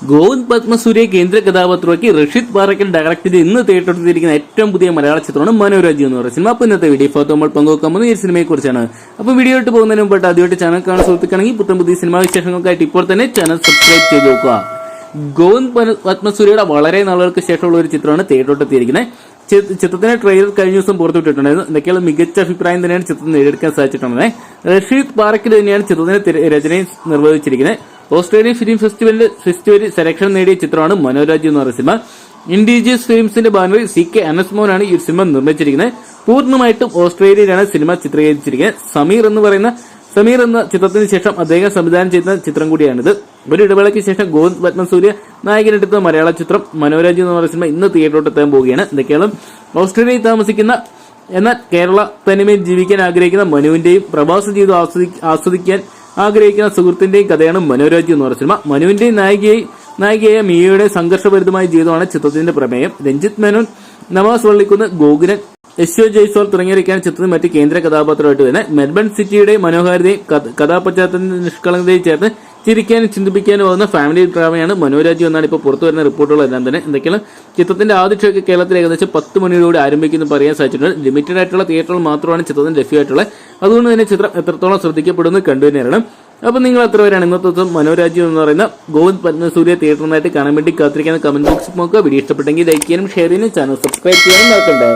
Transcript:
ഗോവിന്ദ് പത്മസൂര്യ കേന്ദ്ര കഥാപാത്രമാക്കി റഷീദ് പാറക്കൽ ഡയറക്ട് ചെയ്ത് ഇന്ന് തിയേറ്ററിലിരിക്കുന്ന ഏറ്റവും പുതിയ മലയാള ചിത്രമാണ് മനോരാജ്യം എന്ന് പറയുന്ന സിനിമ. അപ്പോൾ ഇന്നത്തെ വീഡിയോ ഭാഗത്ത് നമ്മൾ പങ്കുവെക്കാൻ പോകുന്നത് ഈ സിനിമയെ കുറിച്ചാണ്. അപ്പോൾ വീഡിയോ ഇട്ട് പോകുന്നതിന് മുമ്പായിട്ട് ആദ്യമായിട്ട് ചാനൽ കാണാൻ സുഹൃത്തുക്കാണെങ്കിൽ പുതിയ സിനിമാ വിശേഷങ്ങൾക്കായിട്ട് ഇപ്പോൾ തന്നെ ചാനൽ സബ്സ്ക്രൈബ് ചെയ്ത് നോക്കുക. ഗോവിന്ദ് പത്മസൂര്യയുടെ വളരെ നാളുകൾക്ക് ശേഷമുള്ള ഒരു ചിത്രമാണ് തിയേറ്ററിലെത്തിയിരിക്കുന്നത്. ചിത്രത്തിന്റെ ട്രെയിലർ കഴിഞ്ഞ ദിവസം പുറത്തുവിട്ടിട്ടുണ്ടായിരുന്നു. എന്തൊക്കെയാണ് മികച്ച അഭിപ്രായം തന്നെയാണ് ചിത്രം നേടിയെടുക്കാൻ സാധിച്ചിട്ടുള്ളത്. റഷീദ് പാറക്കൽ തന്നെയാണ് ചിത്രത്തിന്റെ രചനയും നിർവഹിച്ചിരിക്കുന്നത്. ഓസ്ട്രേലിയൻ ഫിലിം ഫെസ്റ്റിവലിൽ സെലക്ഷൻ നേടിയ ചിത്രമാണ് മനോരാജ്യം എന്ന് പറയുന്ന സിനിമ. ഇൻഡിജിയസ് ഫിലിംസിന്റെ ബാനറിൽ CK അനസ്മോനാണ് ഈ സിനിമ നിർമ്മിച്ചിരിക്കുന്നത്. പൂർണ്ണമായിട്ടും ഓസ്ട്രേലിയയിലാണ് സിനിമ ചിത്രീകരിച്ചിരിക്കുന്നത്. സമീർ എന്ന ചിത്രത്തിന് ശേഷം അദ്ദേഹം സംവിധാനം ചെയ്യുന്ന ചിത്രം കൂടിയാണിത്. ഒരു ഇടവേളയ്ക്ക് ശേഷം ഗോവിന്ദ് പത്മസൂര്യ നായകനെടുത്ത മലയാള ചിത്രം മനോരാജ്യം എന്ന് പറയുന്ന സിനിമ ഇന്ന് തിയേറ്ററിലോട്ട് എത്താൻ പോവുകയാണ്. എന്തൊക്കെയാണ് ഓസ്ട്രേലിയയിൽ താമസിക്കുന്ന എന്നാൽ കേരള തനിമയിൽ ജീവിക്കാൻ ആഗ്രഹിക്കുന്ന മനുവിന്റെയും പ്രവാസ ജീവിതം ആസ്വദിക്കാൻ ആഗ്രഹിക്കുന്ന സുഹൃത്തിന്റെയും കഥയാണ് മനോരാജ്യം എന്ന് പറയുന്ന സിനിമ. മനുവിന്റെയും നായികയായ മിയയുടെ സംഘർഷഭരിതമായ ജീവിതമാണ് ചിത്രത്തിന്റെ പ്രമേയം. രഞ്ജിത്ത് മേനോൻ, നവാസ് വള്ളിക്കുന്ന്, ഗോകുലൻ, ജയ്സ്വാൾ തുടങ്ങിയവരൊക്കെയാണ് ചിത്രത്തിൽ മറ്റ് കേന്ദ്ര കഥാപാത്രമായിട്ട് വരുന്നത്. മെൽബൺ സിറ്റിയുടെ മനോഹാരിതയും കഥാപശ്ചാത്തലത്തിന്റെ നിഷ്കളങ്കതയും ചേർന്ന് ചിരിക്കാനും ചിന്തിപ്പിക്കാനും ആവുന്ന ഫാമിലി ഡ്രാമയാണ് മനോരാജ്യം എന്നാണ് ഇപ്പോൾ പുറത്തു വരുന്ന റിപ്പോർട്ടുകളെല്ലാം തന്നെ. എന്തൊക്കെയാണ് ചിത്രത്തിന്റെ ആദ്യ ഷോയ്ക്ക് കേരളത്തിൽ ഏകദേശം 10 മണിയോടെ ആരംഭിക്കുന്നു പറയാൻ സാധിച്ചിട്ടുണ്ട്. ലിമിറ്റഡ് ആയിട്ടുള്ള തിയേറ്ററുകൾ മാത്രമാണ് ചിത്രത്തിന് ലഭ്യമായിട്ടുള്ളത്. അതുകൊണ്ട് തന്നെ ചിത്രം എത്രത്തോളം ശ്രദ്ധിക്കപ്പെടുന്നത് കണ്ടുതന്നെയാണ്. അപ്പൊ നിങ്ങൾ എത്ര പേരാണ് ഇന്നത്തെ ദിവസം മനോരാജ്യം എന്ന് പറയുന്ന ഗോവിന്ദ് പത്മസൂര്യ തിയേറ്ററിനായിട്ട് കാണാൻ വേണ്ടി കാത്തിരിക്കുന്ന കമന്റ് ബോക്സിൽ നോക്കുക. വീഡിയോ ഇഷ്ടപ്പെട്ടെങ്കിൽ ലൈക്ക് ചെയ്യാനും ഷെയർ ചെയ്യാനും ചാനൽ സബ്സ്ക്രൈബ് ചെയ്യാനും മറക്കണ്ടേ.